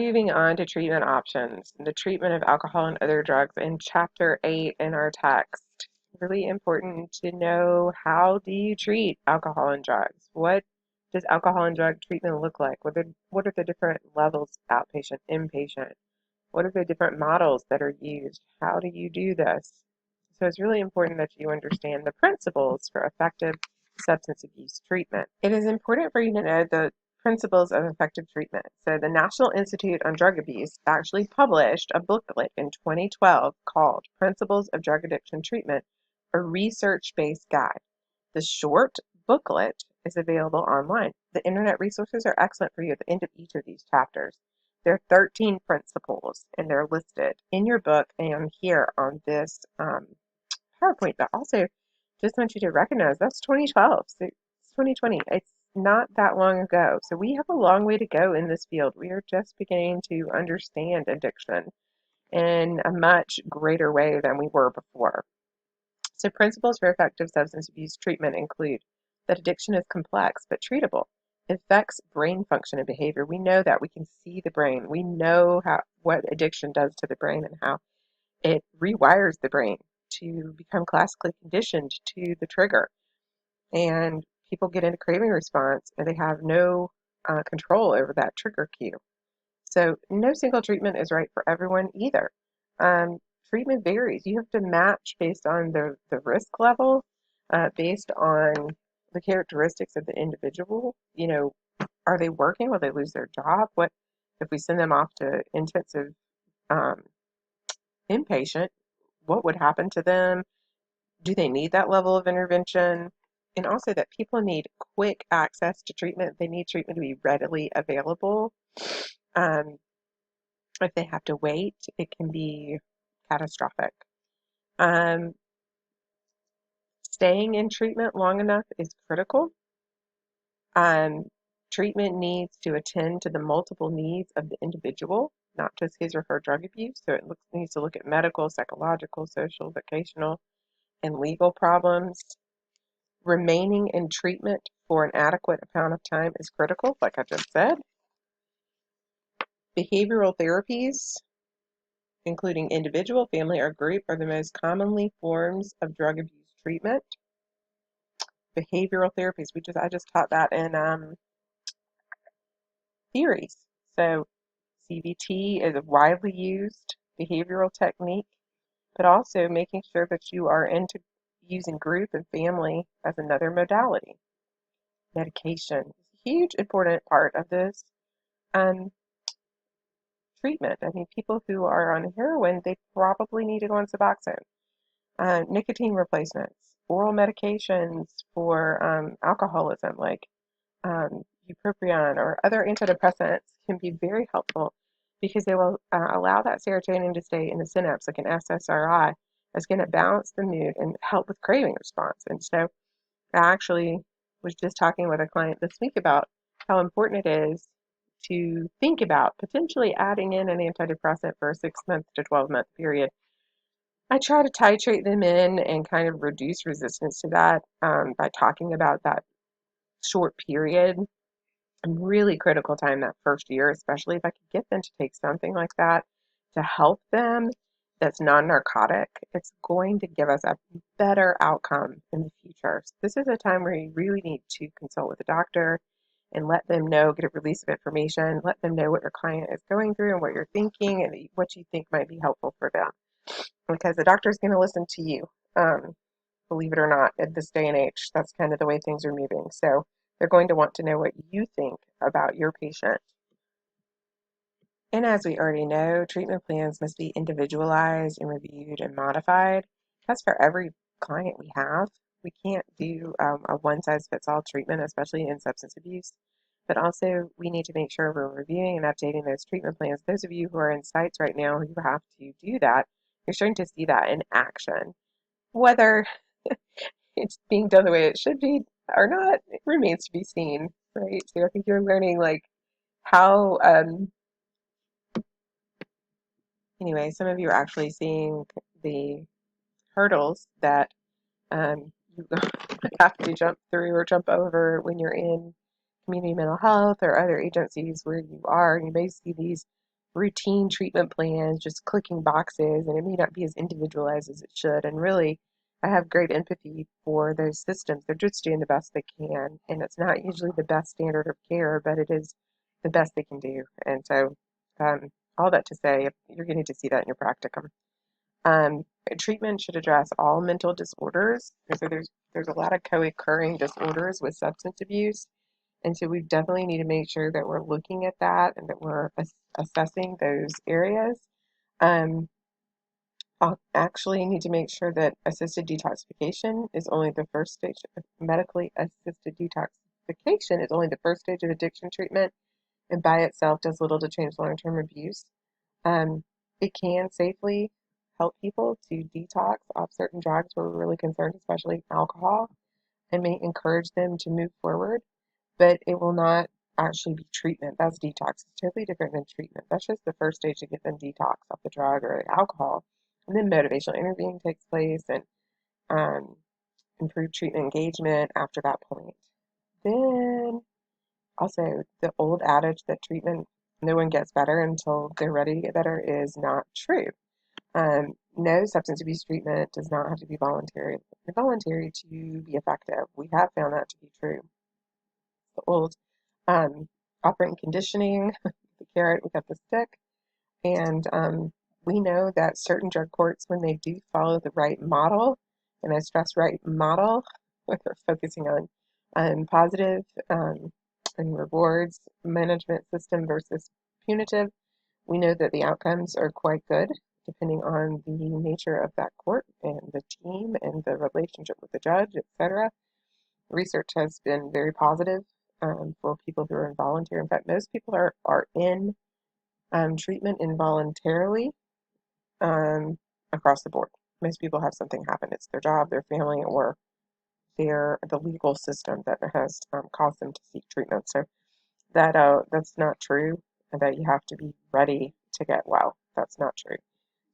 moving on to treatment options, the treatment of alcohol and other drugs in Chapter 8 in our text. Really important to know, how do you treat alcohol and drugs? What does alcohol and drug treatment look like? What are the different levels, outpatient, inpatient? What are the different models that are used? How do you do this? So it's really important that you understand the principles for effective substance abuse treatment. It is important for you to know the principles of effective treatment. So the National Institute on Drug Abuse actually published a booklet in 2012 called Principles of Drug Addiction Treatment, a research-based guide. The short booklet is available online. The internet resources are excellent for you at the end of each of these chapters. There are 13 principles, and they're listed in your book and here on this PowerPoint. But also, just want you to recognize that's 2012. So it's 2020. It's not that long ago. So we have a long way to go in this field. We are just beginning to understand addiction in a much greater way than we were before. So principles for effective substance abuse treatment include that addiction is complex but treatable. It affects brain function and behavior. We know that. We can see the brain. We know what addiction does to the brain and how it rewires the brain to become classically conditioned to the trigger. And people get into craving response and they have no control over that trigger cue. So no single treatment is right for everyone either. Um, Treatment varies. You have to match based on the risk level, based on the characteristics of the individual. Are they working? Will they lose their job? What if we send them off to intensive um, inpatient? What would happen to them? Do they need that level of intervention? And also that people need quick access to treatment. They need treatment to be readily available. Um, if they have to wait, it can be catastrophic. Um, Staying in treatment long enough is critical. Um, Treatment needs to attend to the multiple needs of the individual, not just his or her drug abuse. So it needs to look at medical, psychological, social, vocational, and legal problems. Remaining in treatment for an adequate amount of time is critical, like I just said. Behavioral therapies, including individual, family, or group, are the most commonly forms of drug abuse treatment. Behavioral therapies, I just taught that in theories. So CBT is a widely used behavioral technique, but also making sure that you are into using group and family as another modality. Medication is a huge important part of this um, treatment. I mean, people who are on heroin, they probably need to go on Suboxone. Nicotine replacements, oral medications for alcoholism, like bupropion or other antidepressants, can be very helpful because they will allow that serotonin to stay in the synapse, like an SSRI. It's going to balance the mood and help with craving response. And so I actually was just talking with a client this week about how important it is to think about potentially adding in an antidepressant for a 6 month to 12-month period. I try to titrate them in and kind of reduce resistance to that by talking about that short period, really critical time that first year, especially if I could get them to take something like that to help them that's non-narcotic. It's going to give us a better outcome in the future. So this is a time where you really need to consult with a doctor and let them know, get a release of information, let them know what your client is going through and what you're thinking and what you think might be helpful for them. Because the doctor is going to listen to you. Believe it or not, at this day and age, that's kind of the way things are moving. So they're going to want to know what you think about your patient. And as we already know, treatment plans must be individualized and reviewed and modified. That's for every client we have. We can't do a one-size-fits-all treatment, especially in substance abuse. But also, we need to make sure we're reviewing and updating those treatment plans. Those of you who are in sites right now who have to do that, you're starting to see that in action. Whether it's being done the way it should be or not, it remains to be seen, right? So I think you're learning like how anyway, some of you are actually seeing the hurdles that you have to jump through or jump over when you're in community mental health or other agencies where you are, and you may see these routine treatment plans, just clicking boxes, and it may not be as individualized as it should. And really, I have great empathy for those systems. They're just doing the best they can, and it's not usually the best standard of care, but it is the best they can do. And so, um, all that to say, you're going to see that in your practicum. Um, Treatment should address all mental disorders. So there's a lot of co-occurring disorders with substance abuse, and so we definitely need to make sure that we're looking at that and that we're assessing those areas. Um, I'll actually need to make sure that assisted detoxification is only the first stage. Medically assisted detoxification is only the first stage of addiction treatment, and by itself does little to change long-term abuse. Um, it can safely help people to detox off certain drugs where we're really concerned, especially alcohol, and may encourage them to move forward, but it will not actually be treatment. That's detox. It's totally different than treatment. That's just the first stage to get them detox off the drug or the alcohol. And then motivational interviewing takes place and um, improved treatment engagement after that point. Then also the old adage that treatment, no one gets better until they're ready to get better is not true. No substance abuse treatment does not have to be voluntary to be effective. We have found that to be true. The old um, operant conditioning, the carrot without the stick, and we know that certain drug courts, when they do follow the right model, and I stress right model, we're focusing on positive and rewards management system versus punitive, we know that the outcomes are quite good depending on the nature of that court and the team and the relationship with the judge, etc. Research has been very positive for people who are involuntary. In fact, most people are in treatment involuntarily um, across the board. Most people have something happen. It's their job, their family, or the legal system that has caused them to seek treatment. So that's not true, and that you have to be ready to get well. That's not true.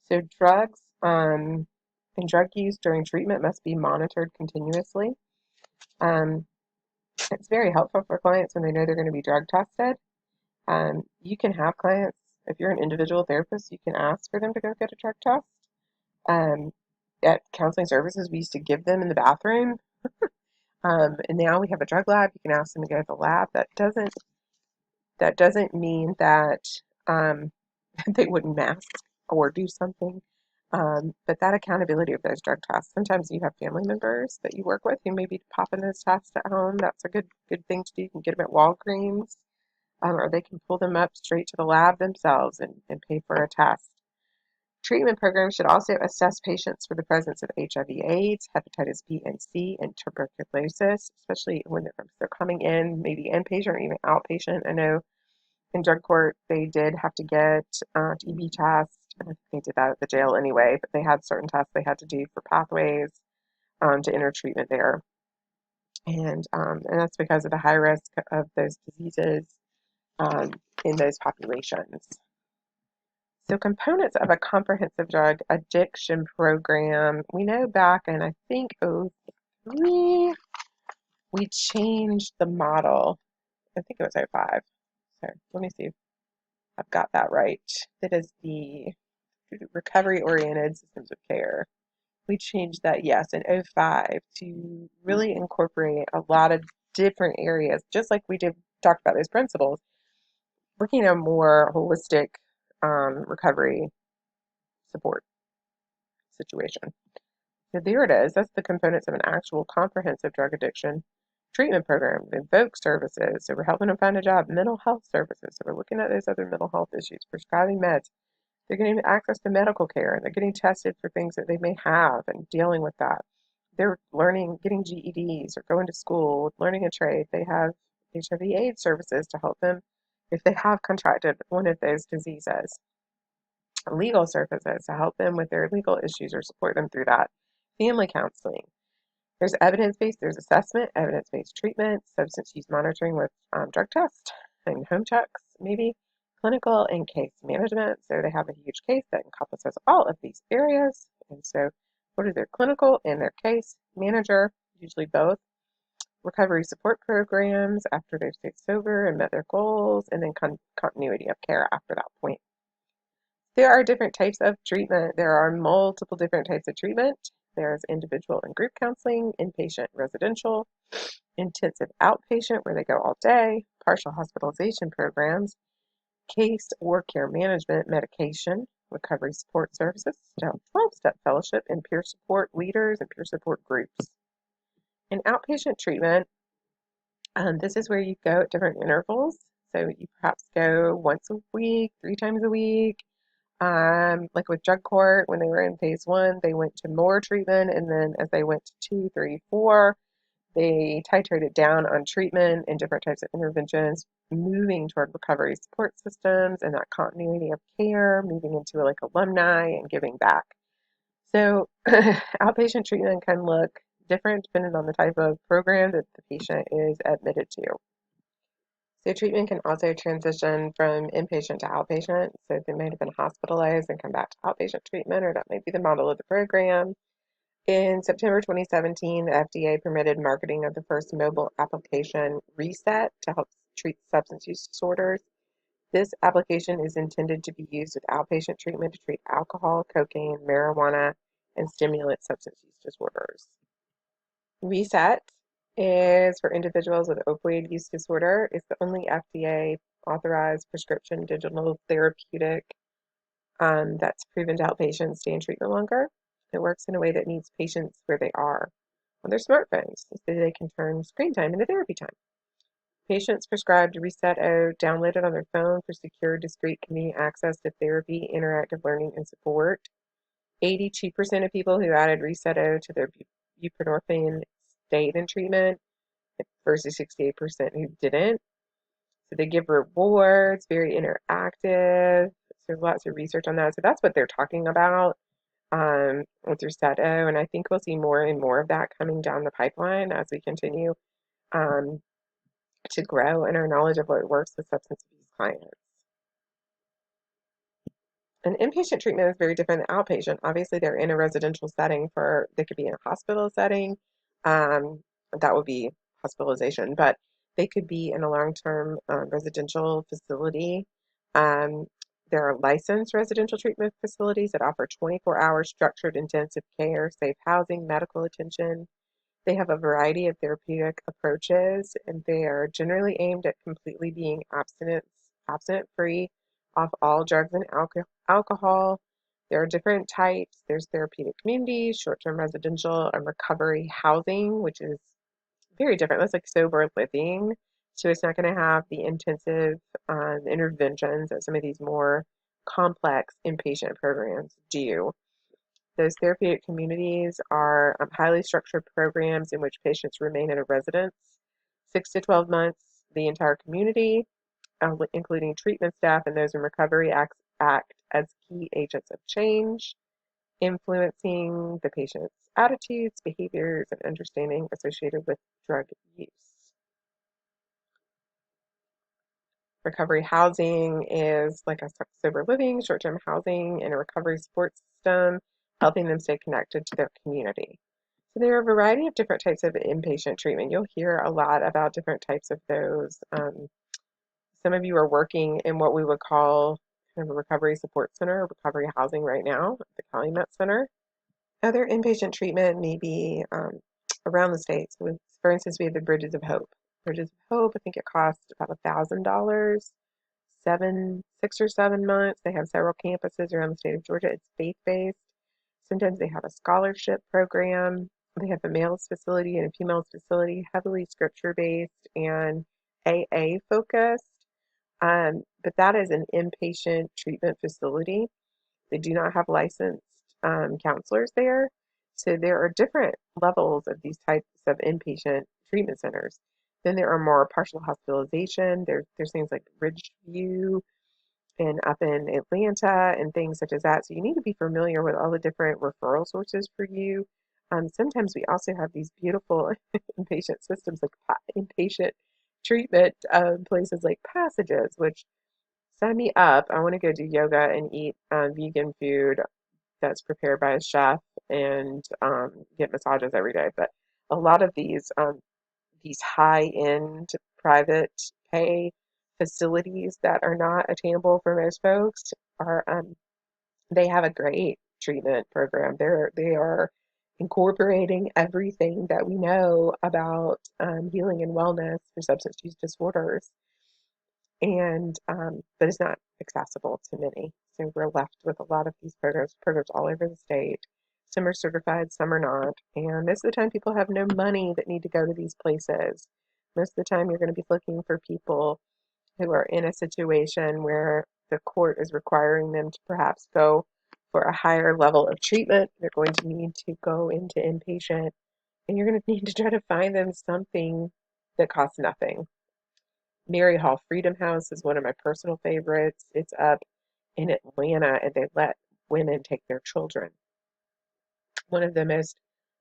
So drugs and drug use during treatment must be monitored continuously. Um, it's very helpful for clients when they know they're going to be drug tested. You can have clients, if you're an individual therapist, you can ask for them to go get a drug test. Um, at counseling services, we used to give them in the bathroom. And now we have a drug lab. You can ask them to go to the lab. That doesn't mean that um, they wouldn't mask or do something. But that accountability of those drug tests, sometimes you have family members that you work with who may be popping those tests at home. That's a good thing to do. You can get them at Walgreens, or they can pull them up straight to the lab themselves and pay for a test. Treatment programs should also assess patients for the presence of HIV/AIDS, hepatitis B and C, and tuberculosis, especially when they're coming in, maybe inpatient or even outpatient. I know in drug court they did have to get TB tests. I think they did that at the jail anyway, but they had certain tests they had to do for pathways to enter treatment there. And that's because of the high risk of those diseases um, in those populations. So components of a comprehensive drug addiction program, we know back in, I think, '03, we changed the model. I think it was '05. So let me see if I've got that right. That is the recovery-oriented systems of care. We changed that, yes, in '05 to really incorporate a lot of different areas, just like we did talk about those principles, looking at a more holistic recovery support situation. So there it is. That's the components of an actual comprehensive drug addiction treatment program. Invoke services. So we're helping them find a job. Mental health services. So we're looking at those other mental health issues. Prescribing meds. They're getting access to medical care and they're getting tested for things that they may have and dealing with that. They're learning, getting GEDs or going to school, learning a trade. They have HIV/AIDS services to help them if they have contracted one of those diseases. Legal services to help them with their legal issues or support them through that. Family counseling. There's evidence-based, there's assessment, evidence-based treatment, substance use monitoring with drug tests and home checks, maybe clinical and case management. So they have a huge case that encompasses all of these areas. And so what are their clinical and their case manager, usually both, recovery support programs after they've stayed sober and met their goals, and then continuity of care after that point. There are different types of treatment. There are multiple different types of treatment. There's individual and group counseling, inpatient residential, intensive outpatient where they go all day, partial hospitalization programs, case or care management, medication, recovery support services, 12-step fellowship, and peer support leaders and peer support groups. In outpatient treatment, this is where you go at different intervals. So you perhaps go once a week, 3 times a week. Like with drug court, when they were in phase one, they went to more treatment, and then as they went to two, three, four, they titrated down on treatment and different types of interventions, moving toward recovery support systems and that continuity of care, moving into like alumni and giving back. So outpatient treatment can look different depending on the type of program that the patient is admitted to. So treatment can also transition from inpatient to outpatient. So they might have been hospitalized and come back to outpatient treatment, or that might be the model of the program. In September 2017, the FDA permitted marketing of the first mobile application, Reset, to help treat substance use disorders. This application is intended to be used with outpatient treatment to treat alcohol, cocaine, marijuana, and stimulant substance use disorders. Reset is for individuals with opioid use disorder. It's the only FDA authorized prescription digital therapeutic that's proven to help patients stay in treatment longer. It works in a way that meets patients where they are on their smartphones so they can turn screen time into therapy time. Patients prescribed Reset-O downloaded on their phone for secure, discrete, convenient access to therapy, interactive learning, and support. 82% of people who added Reset-O to their buprenorphine stayed in treatment versus 68% who didn't. So they give rewards, very interactive. So there's lots of research on that. So that's what they're talking about with Reset-O. And I think we'll see more and more of that coming down the pipeline as we continue um, to grow in our knowledge of what works with substance abuse clients. An inpatient treatment is very different than outpatient. Obviously, they're in a residential setting they could be in a hospital setting. Um, that would be hospitalization, but they could be in a long-term residential facility. Um, there are licensed residential treatment facilities that offer 24-hour structured intensive care, safe housing, medical attention. They have a variety of therapeutic approaches, and they are generally aimed at completely being abstinent-free off all drugs and alcohol. There are different types. There's therapeutic communities, short-term residential, and recovery housing, which is very different. That's like sober living. So it's not going to have the intensive interventions that some of these more complex inpatient programs do. Those therapeutic communities are highly structured programs in which patients remain in a residence 6 to 12 months. The entire community, including treatment staff and those in recovery, act as key agents of change, influencing the patient's attitudes, behaviors, and understanding associated with drug use. Recovery housing is like a sober living, short term housing, and a recovery support system, helping them stay connected to their community. So there are a variety of different types of inpatient treatment. You'll hear a lot about different types of those. Some of you are working in what we would call kind of a recovery support center, recovery housing right now at the Calumet Center. Other inpatient treatment may be around the states. For instance, we have the Bridges of Hope. Bridges of Hope, I think it costs about $1,000, 6 or 7 months. They have several campuses around the state of Georgia. It's faith-based. Sometimes they have a scholarship program. They have a male's facility and a female's facility, heavily scripture-based and AA focused. But that is an inpatient treatment facility. They do not have licensed counselors there. So there are different levels of these types of inpatient treatment centers. Then there are more partial hospitalization. There's things like Ridgeview and up in Atlanta and things such as that. So you need to be familiar with all the different referral sources for you. Sometimes we also have these beautiful inpatient systems like inpatient treatment places like Passages, which sign me up. I want to go do yoga and eat vegan food that's prepared by a chef and get massages every day. But a lot of these high-end private pay facilities that are not attainable for most folks are They have a great treatment program. They are incorporating everything that we know about healing and wellness for substance use disorders, and but it's not accessible to many. So we're left with a lot of these programs all over the state. Some are certified, some are not, and most of the time people have no money that need to go to these places. Most of the time you're going to be looking for people who are in a situation where the court is requiring them to perhaps go for a higher level of treatment. They're going to need to go into inpatient, and you're going to need to try to find them something that costs nothing. Mary Hall Freedom House is one of my personal favorites. It's up in Atlanta, and they let women take their children. One of the most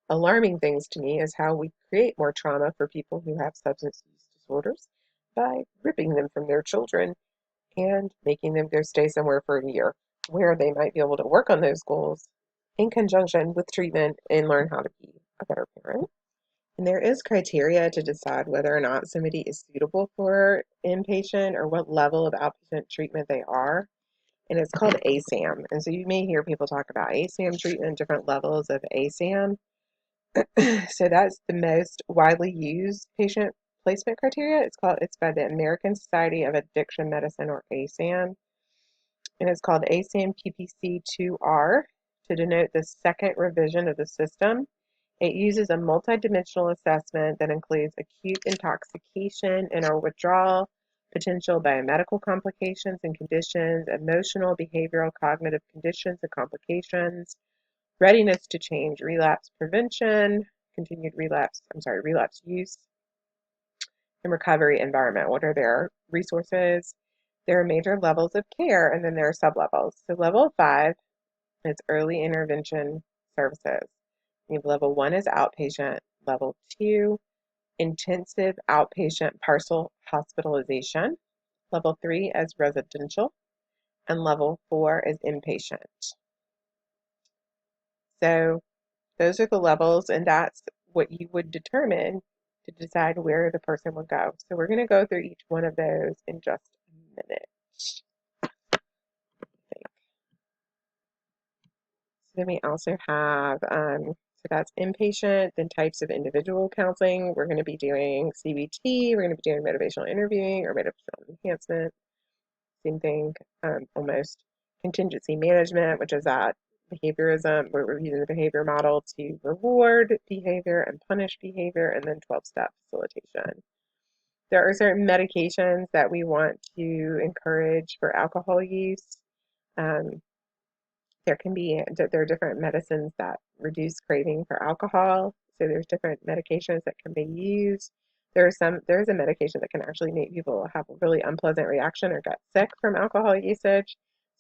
alarming things to me is how we create more trauma for people who have substance use disorders by ripping them from their children and making them go stay somewhere for a year where they might be able to work on those goals in conjunction with treatment and learn how to be a better parent. And there is criteria to decide whether or not somebody is suitable for inpatient or what level of outpatient treatment they are. And it's called ASAM. And so you may hear people talk about ASAM treatment, different levels of ASAM. So that's the most widely used patient placement criteria. It's by the American Society of Addiction Medicine, or ASAM, and it's called ASAM PPC 2R to denote the second revision of the system. It uses a multidimensional assessment that includes acute intoxication and or withdrawal, potential biomedical complications and conditions, emotional, behavioral, cognitive conditions and complications, readiness to change, relapse prevention, relapse use, and recovery environment. What are their resources? There are major levels of care, and then there are sublevels. So level 5 is early intervention services. Level 1 is outpatient. Level 2, intensive outpatient partial hospitalization. Level 3 is residential. And level 4 is inpatient. So those are the levels, and that's what you would determine to decide where the person would go. So we're going to go through each one of those in just a minute. So then we also have, so that's inpatient, then types of individual counseling. We're going to be doing CBT, we're going to be doing motivational interviewing or motivational enhancement. Same thing, almost. Contingency management, which is that behaviorism, where we're using the behavior model to reward behavior and punish behavior, and then 12-step facilitation. There are certain medications that we want to encourage for alcohol use. Um, there are different medicines that reduce craving for alcohol. So there's different medications that can be used. There's a medication that can actually make people have a really unpleasant reaction or get sick from alcohol usage.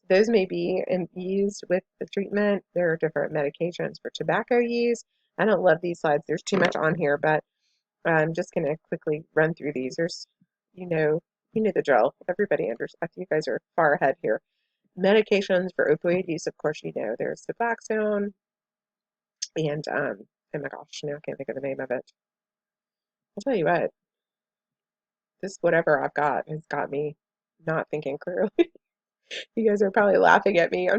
Those may be used with the treatment. There are different medications for tobacco use. I don't love these slides. There's too much on here, but I'm just going to quickly run through these. You know, you know the drill. Everybody understands. You guys are far ahead here. Medications for opioid use, of course, there's Suboxone and oh my gosh, now I can't think of the name of it. I'll tell you what, this whatever I've got has got me not thinking clearly. You guys are probably laughing at me.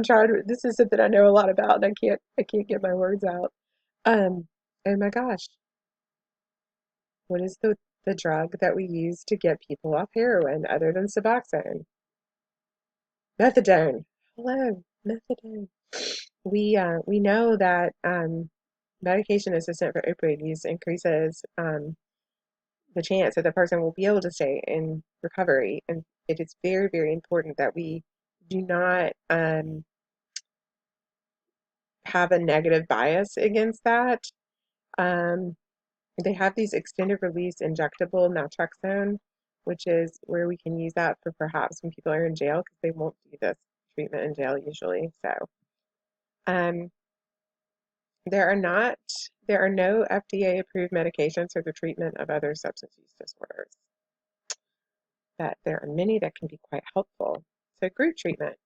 This is something I know a lot about and I can't get my words out. Um, oh my gosh, what is the drug that we use to get people off heroin other than Suboxone? Methadone. Hello, methadone. We know that medication assistant for opioid use increases the chance that the person will be able to stay in recovery, and it is very, very important that we do not have a negative bias against that. Um, they have these extended release injectable naltrexone, which is where we can use that for perhaps when people are in jail because they won't do this treatment in jail usually. So. Um, There are not, there are no FDA-approved medications for the treatment of other substance use disorders, but there are many that can be quite helpful. So group treatment.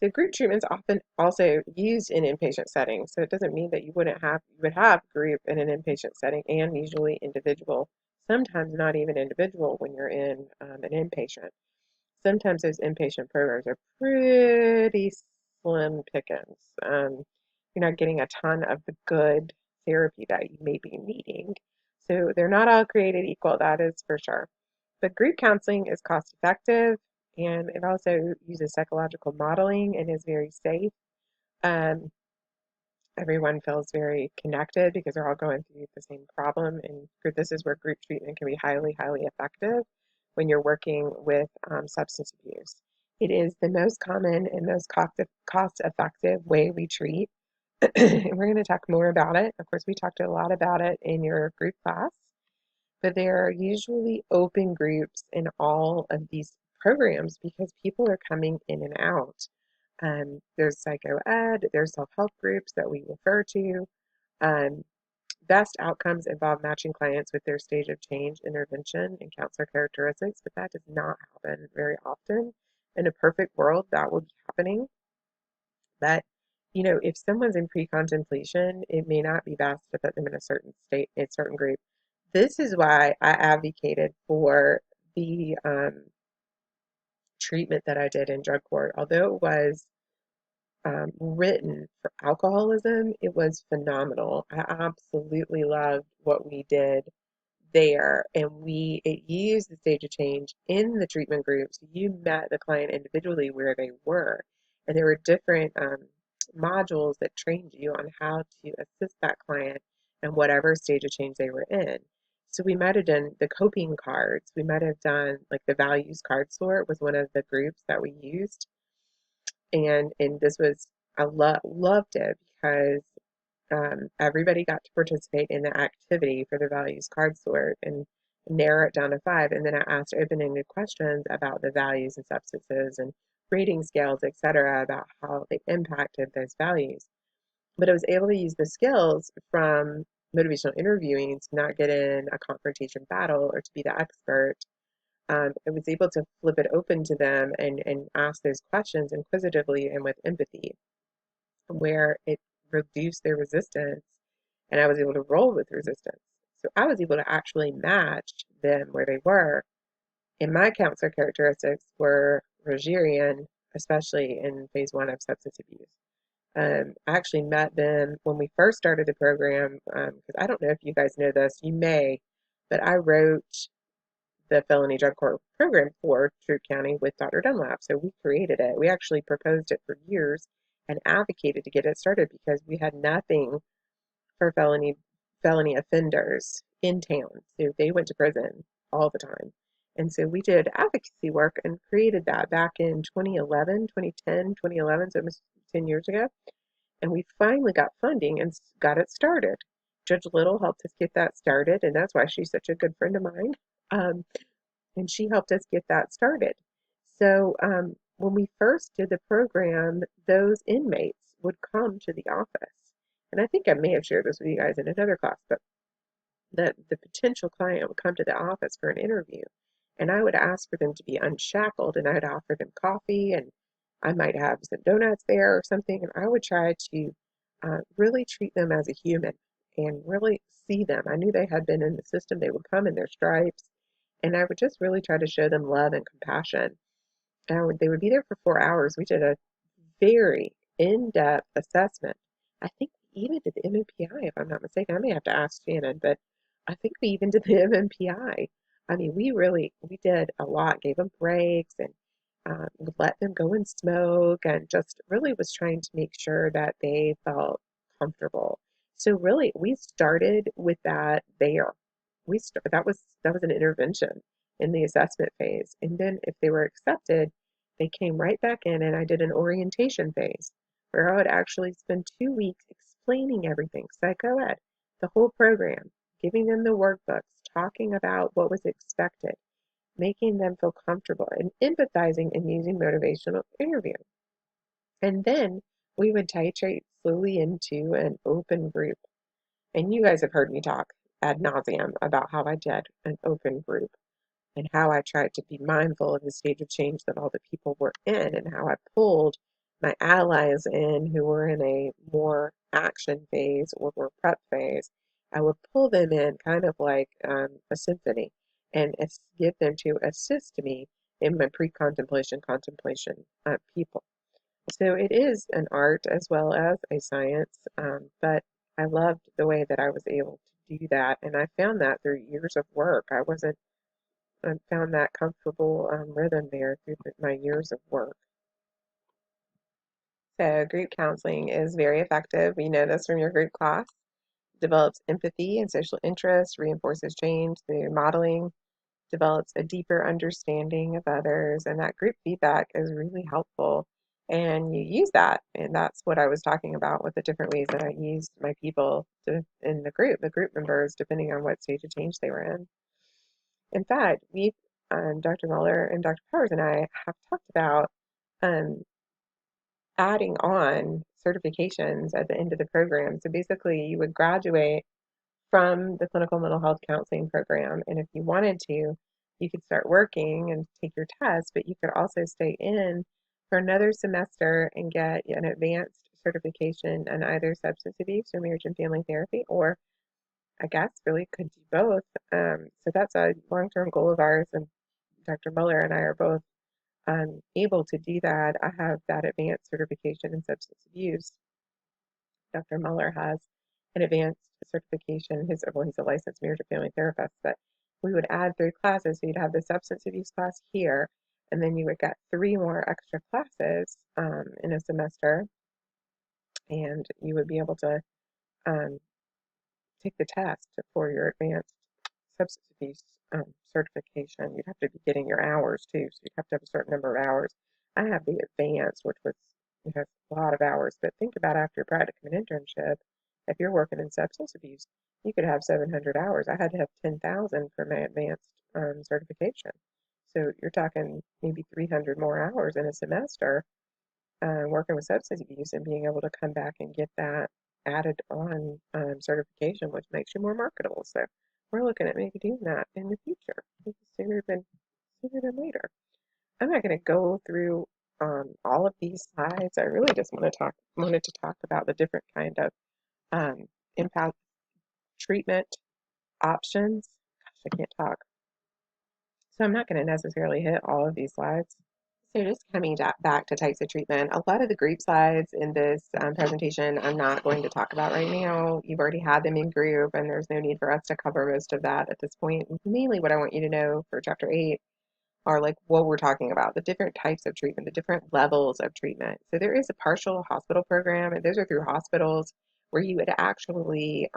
So group treatment is often also used in inpatient settings. So it doesn't mean that you would have group in an inpatient setting and usually individual. Sometimes not even individual when you're in an inpatient. Sometimes those inpatient programs are pretty slim pickings. You're not getting a ton of the good therapy that you may be needing. So they're not all created equal, that is for sure. But group counseling is cost effective and it also uses psychological modeling and is very safe. Um, Everyone feels very connected because they're all going through the same problem. And this is where group treatment can be highly, highly effective when you're working with substance abuse. It is the most common and most cost effective way we treat. And we're going to talk more about it. Of course, we talked a lot about it in your group class, but there are usually open groups in all of these programs because people are coming in and out. There's psychoed, there's self-help groups that we refer to. Um, Best outcomes involve matching clients with their stage of change, intervention, and counselor characteristics, but that does not happen very often. In a perfect world, that would be happening. But, if someone's in pre-contemplation, it may not be best to put them in a certain state, a certain group. This is why I advocated for the treatment that I did in drug court. Although it was written for alcoholism, it was phenomenal. I absolutely loved what we did there, and it used the stage of change in the treatment groups. You met the client individually where they were, and there were different modules that trained you on how to assist that client in whatever stage of change they were in. So we might have done the coping cards. We might have done like the values card sort was one of the groups that we used, and this was loved it because everybody got to participate in the activity for the values card sort and narrow it down to five. And then I asked open-ended questions about the values and substances and rating scales, etc., about how they impacted those values. But I was able to use the skills from motivational interviewing to not get in a confrontation battle or to be the expert. I was able to flip it open to them and ask those questions inquisitively and with empathy, where it reduced their resistance and I was able to roll with resistance. So I was able to actually match them where they were. And my counselor characteristics were Rogerian, especially in phase one of substance abuse. I actually met them when we first started the program, because I don't know if you guys know this, you may, but I wrote the felony drug court program for Troup County with Dr. Dunlap. So we created it. We actually proposed it for years and advocated to get it started because we had nothing for felony offenders in town. So they went to prison all the time. And so we did advocacy work and created that back in 2011, 2010, 2011, so almost 10 years ago. And we finally got funding and got it started. Judge Little helped us get that started, and that's why she's such a good friend of mine. Um, and she helped us get that started. So when we first did the program, those inmates would come to the office. And I think I may have shared this with you guys in another class, but that the potential client would come to the office for an interview. And I would ask for them to be unshackled and I'd offer them coffee and I might have some donuts there or something. And I would try to really treat them as a human and really see them. I knew they had been in the system. They would come in their stripes and I would just really try to show them love and compassion. And they would be there for 4 hours. We did a very in-depth assessment. I think we even did the MMPI, if I'm not mistaken. I may have to ask Shannon, but I think we even did the MMPI. I mean, we did a lot, gave them breaks and let them go and smoke and just really was trying to make sure that they felt comfortable. So really, we started with that there. That was an intervention in the assessment phase. And then if they were accepted, they came right back in and I did an orientation phase where I would actually spend 2 weeks explaining everything, psychoed, the whole program, giving them the workbooks, talking about what was expected, making them feel comfortable, and empathizing and using motivational interview. And then we would titrate slowly into an open group. And you guys have heard me talk ad nauseum about how I did an open group and how I tried to be mindful of the stage of change that all the people were in, and how I pulled my allies in who were in a more action phase or more prep phase. I would pull them in kind of like a symphony and get them to assist me in my pre-contemplation contemplation people. So it is an art as well as a science, but I loved the way that I was able to do that, and I found that through years of work. I found that comfortable rhythm there through my years of work. So group counseling is very effective. We know this from your group class. Develops empathy and social interest, reinforces change through modeling, develops a deeper understanding of others, and that group feedback is really helpful. And you use that, and that's what I was talking about with the different ways that I used my people in the group members, depending on what stage of change they were in. In fact, Dr. Muller and Dr. Powers and I have talked about um, adding on certifications at the end of the program. So basically, you would graduate from the clinical mental health counseling program. And if you wanted to, you could start working and take your test, but you could also stay in for another semester and get an advanced certification in either substance abuse or marriage and family therapy, or I guess really could do both. So that's a long term goal of ours. And Dr. Muller and I are both able to do that. I have that advanced certification in substance abuse. Dr. Muller has an advanced certification. He's a licensed marriage and family therapist, but we would add 3 classes. So you'd have the substance abuse class here, and then you would get 3 more extra classes in a semester, and you would be able to um, take the test for your advanced substance abuse certification. You'd have to be getting your hours too, so you'd have to have a certain number of hours. I have the advanced, which was a lot of hours. But think about after your practicum and internship, if you're working in substance abuse, you could have 700 hours. I had to have 10,000 for my advanced certification. So you're talking maybe 300 more hours in a semester working with substance abuse and being able to come back and get that added on certification, which makes you more marketable. So we're looking at maybe doing that in the future, maybe sooner than later. I'm not going to go through all of these slides. I really just wanted to talk about the different kind of impact treatment options. Gosh, I can't talk. So I'm not going to necessarily hit all of these slides. So just coming back to types of treatment, a lot of the group slides in this presentation I'm not going to talk about right now. You've already had them in group, and there's no need for us to cover most of that at this point. Mainly what I want you to know for Chapter 8 are like what we're talking about, the different types of treatment, the different levels of treatment. So there is a partial hospital program, and those are through hospitals where you would actually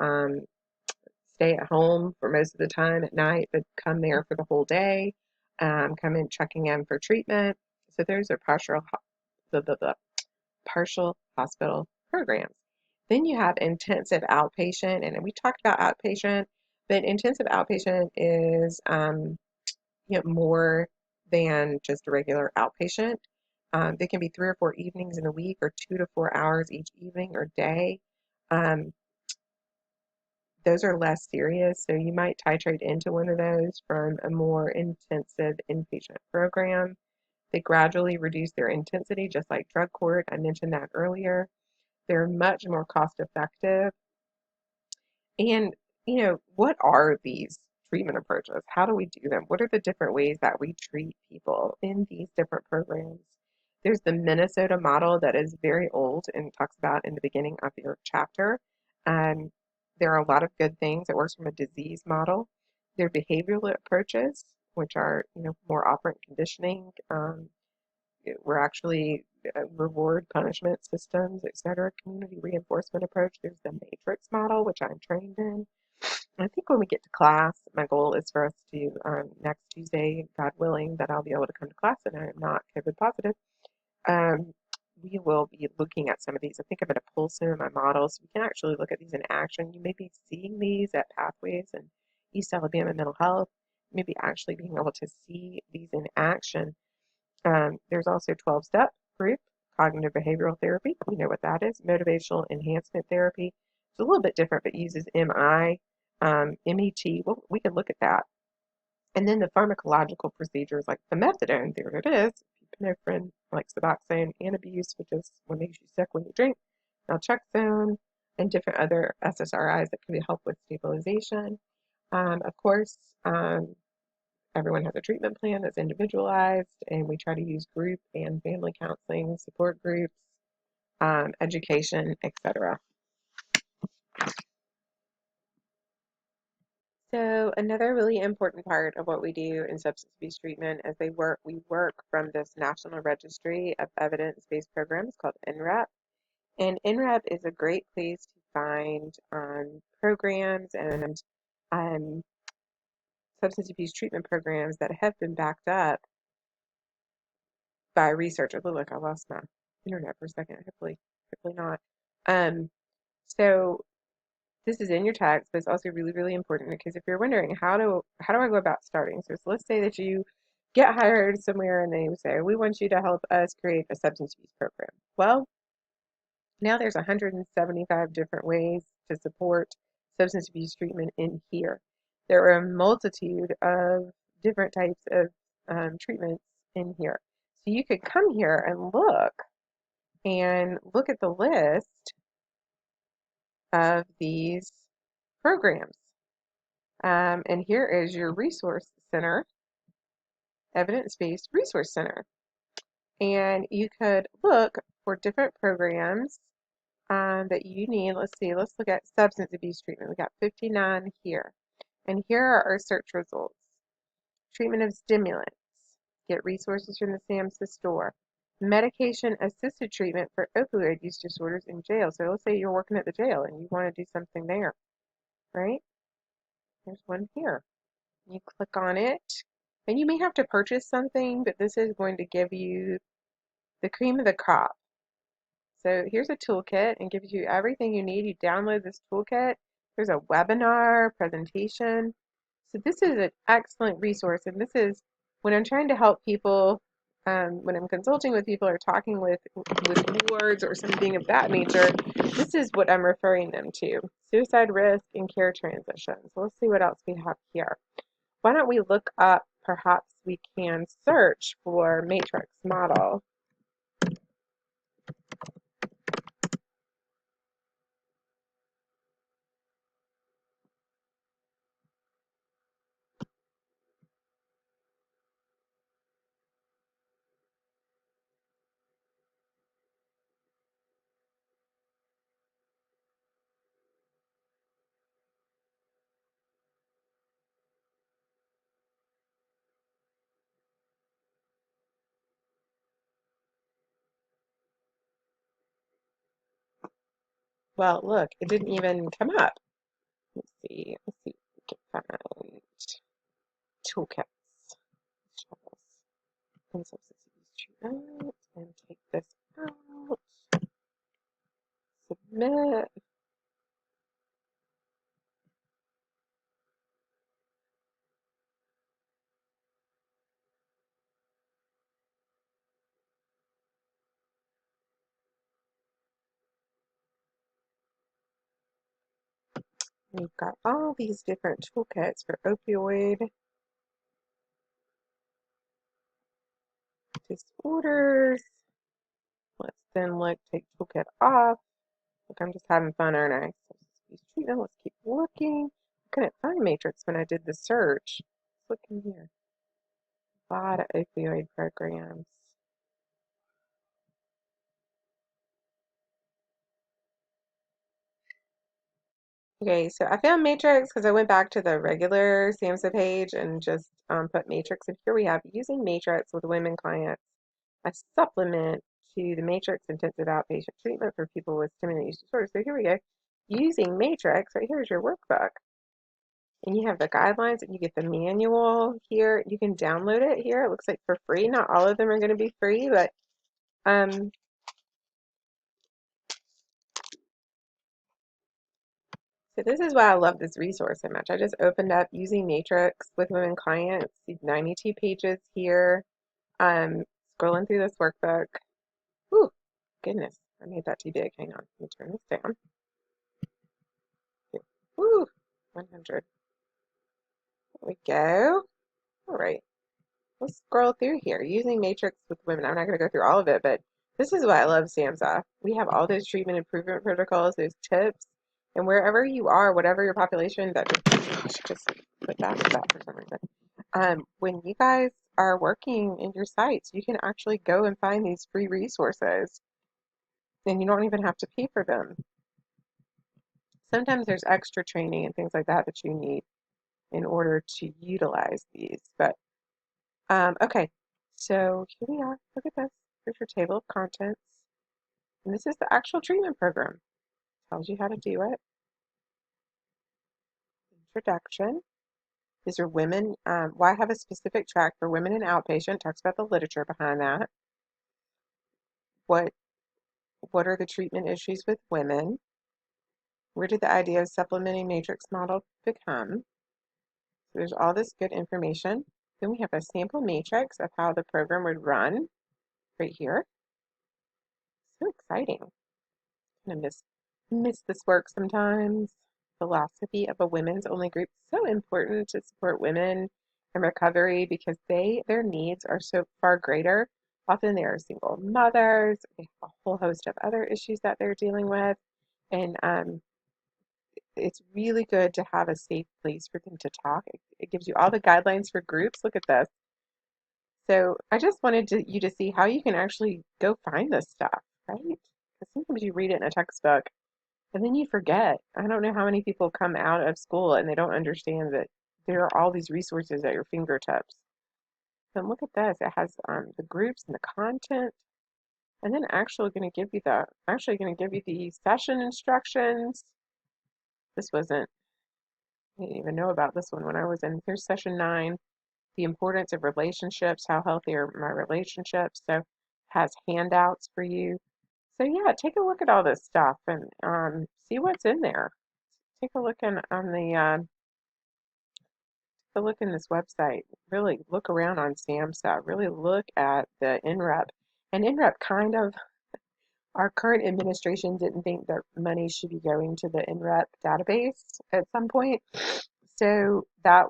stay at home for most of the time at night, but come there for the whole day, come in checking in for treatment. So those are partial hospital programs. Then you have intensive outpatient, and we talked about outpatient, but intensive outpatient is more than just a regular outpatient. They can be 3 or 4 evenings in a week, or 2 to 4 hours each evening or day. Um, those are less serious, so you might titrate into one of those from a more intensive inpatient program. They gradually reduce their intensity, just like drug court. I mentioned that earlier. They're much more cost effective. And, what are these treatment approaches? How do we do them? What are the different ways that we treat people in these different programs? There's the Minnesota model that is very old and talks about in the beginning of your chapter. Um, there are a lot of good things. It works from a disease model. There are behavioral approaches, which are, more operant conditioning. We're actually reward punishment systems, et cetera, community reinforcement approach. There's the matrix model, which I'm trained in. I think when we get to class, my goal is for us to, next Tuesday, God willing, that I'll be able to come to class and I am not COVID positive. Um, we will be looking at some of these. I think I'm going to pull some of my models. We can actually look at these in action. You may be seeing these at Pathways and East Alabama Mental Health, maybe actually being able to see these in action. There's also 12-step group, cognitive behavioral therapy. We know what that is. Motivational enhancement therapy. It's a little bit different, but uses MI, MET. Well, we can look at that. And then the pharmacological procedures like the methadone, there it is, epinephrine, like Suboxone, and abuse, which is what makes you sick when you drink, naltrexone, and different other SSRIs that can help with stabilization. Of course, everyone has a treatment plan that's individualized, and we try to use group and family counseling support groups education, etc. So another really important part of what we do in substance abuse treatment is we work from this National Registry of Evidence-Based Programs called NREP. And NREP is a great place to find programs and um, substance abuse treatment programs that have been backed up by research. Oh, look, I lost my internet for a second. Hopefully not. Um, so this is in your text, but it's also really, really important because if you're wondering how do I go about starting? So let's say that you get hired somewhere and they say, we want you to help us create a substance abuse program. Well, now there's 175 different ways to support substance abuse treatment in here. There are a multitude of different types of treatments in here. So you could come here and look at the list of these programs. And here is your resource center, evidence-based resource center. And you could look for different programs that you need. Let's see, let's look at substance abuse treatment. We got 59 here. And here are our search results. Treatment of stimulants. Get resources from the SAMHSA store. Medication assisted treatment for opioid use disorders in jail. So let's say you're working at the jail and you want to do something there, right? There's one here. You click on it, and you may have to purchase something, but this is going to give you the cream of the crop. So here's a toolkit and gives you everything you need. You download this toolkit. There's a webinar, presentation. So this is an excellent resource, and this is when I'm trying to help people, when I'm consulting with people or talking with wards or something of that nature, this is what I'm referring them to. Suicide risk and care transitions. So let's see what else we have here. Why don't we look up, perhaps we can search for matrix model. Well, look, it didn't even come up. Let's see if we can find toolkits. And substance abuse treatment, and take this out, submit. We've got all these different toolkits for opioid disorders. Let's then look, take toolkit off. Look, I'm just having fun, aren't I? Substance abuse treatment, let's keep looking. I couldn't find Matrix when I did the search. Let's look in here. A lot of opioid programs. Okay, so I found Matrix because I went back to the regular SAMHSA page and just put Matrix. And here we have using Matrix with women clients, a supplement to the Matrix intensive outpatient treatment for people with stimulant use disorder. So here we go. Using Matrix, right here's your workbook. And you have the guidelines and you get the manual here. You can download it here. It looks like for free. Not all of them are going to be free, but um, so this is why I love this resource so much. I just opened up using Matrix with women clients, 92 pages here. Scrolling through this workbook. Ooh, goodness, I made that too big. Hang on, let me turn this down. Ooh, 100. There we go. All right, let's scroll through here. Using Matrix with women. I'm not going to go through all of it, but this is why I love SAMHSA. We have all those treatment improvement protocols, those tips, and wherever you are, whatever your population, that just put that with that for some reason. When you guys are working in your sites, you can actually go and find these free resources. and you don't even have to pay for them. Sometimes there's extra training and things like that that you need in order to utilize these. But okay, so here we are. Look at this. Here's your table of contents. And this is the actual treatment program. Tells you how to do it. Introduction. These are women. Why have a specific track for women and outpatient? Talks about the literature behind that. What what are the treatment issues with women? Where did the idea of supplementing matrix model become? So there's all this good information. Then we have a sample matrix of how the program would run right here. So exciting. Kind of miss this work sometimes. Philosophy of a women's only group. So important to support women in recovery because their needs are so far greater. Often they are single mothers, they have a whole host of other issues that they're dealing with. And it's really good to have a safe place for them to talk. It gives you all the guidelines for groups. Look at this. So I just wanted you to see how you can actually go find this stuff, right? Because sometimes you read it in a textbook and then you forget. I don't know how many people come out of school and they don't understand that there are all these resources at your fingertips. And look at this. It has the groups and the content, and then actually going to give you the session instructions. This wasn't. I didn't even know about this one when I was in. Here's session 9. The importance of relationships. How healthy are my relationships? So it has handouts for you. So yeah, take a look at all this stuff and see what's in there. Take a look on the take a look in this website. Really look around on SAMHSA. Really look at the NREP. And NREP kind of our current administration didn't think that money should be going to the NREP database at some point. So that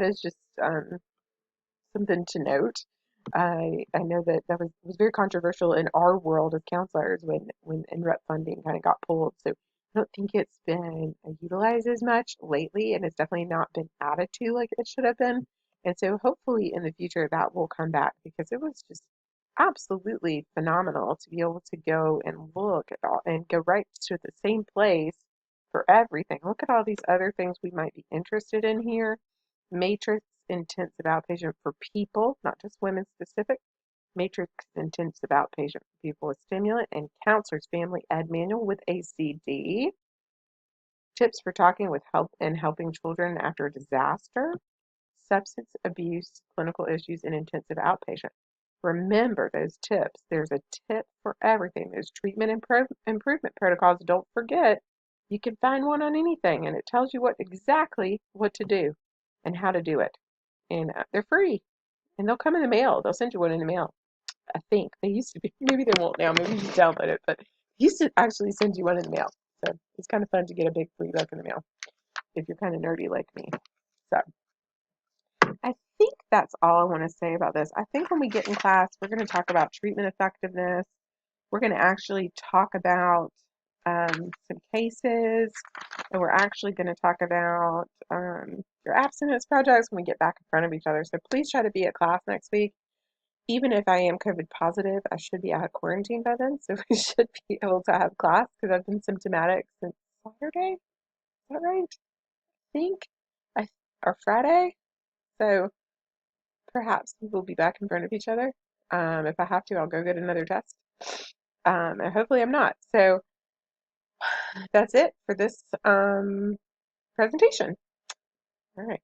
is just something to note. I know that was very controversial in our world as counselors when NREP funding kind of got pulled. So I don't think it's been utilized as much lately, and it's definitely not been added to like it should have been. And so hopefully in the future that will come back because it was just absolutely phenomenal to be able to go and look at all and go right to the same place for everything. Look at all these other things we might be interested in here. Matrix intensive outpatient for people, not just women specific. Matrix intensive outpatient for people with stimulant and counselor's family ed manual with ACD. Tips for talking with help and helping children after a disaster. Substance abuse, clinical issues in intensive outpatient. Remember those tips. There's a tip for everything. There's treatment improvement protocols. Don't forget, you can find one on anything, and it tells you exactly what to do and how to do it. And they're free, and they'll come in the mail. They'll send you one in the mail. I think they used to be. Maybe they won't now. Maybe you just download it, but they used to actually send you one in the mail. So it's kind of fun to get a big free book in the mail if you're kind of nerdy like me. So I think that's all I want to say about this. I think when we get in class, we're going to talk about treatment effectiveness. We're going to actually talk about some cases, and we're actually going to talk about your abstinence projects when we get back in front of each other. So please try to be at class next week. Even if I am COVID positive, I should be out of quarantine by then, so we should be able to have class because I've been symptomatic since Saturday. Is that right? I think I or Friday. So perhaps we will be back in front of each other. If I have to, I'll go get another test. And hopefully I'm not. So that's it for this presentation. All right.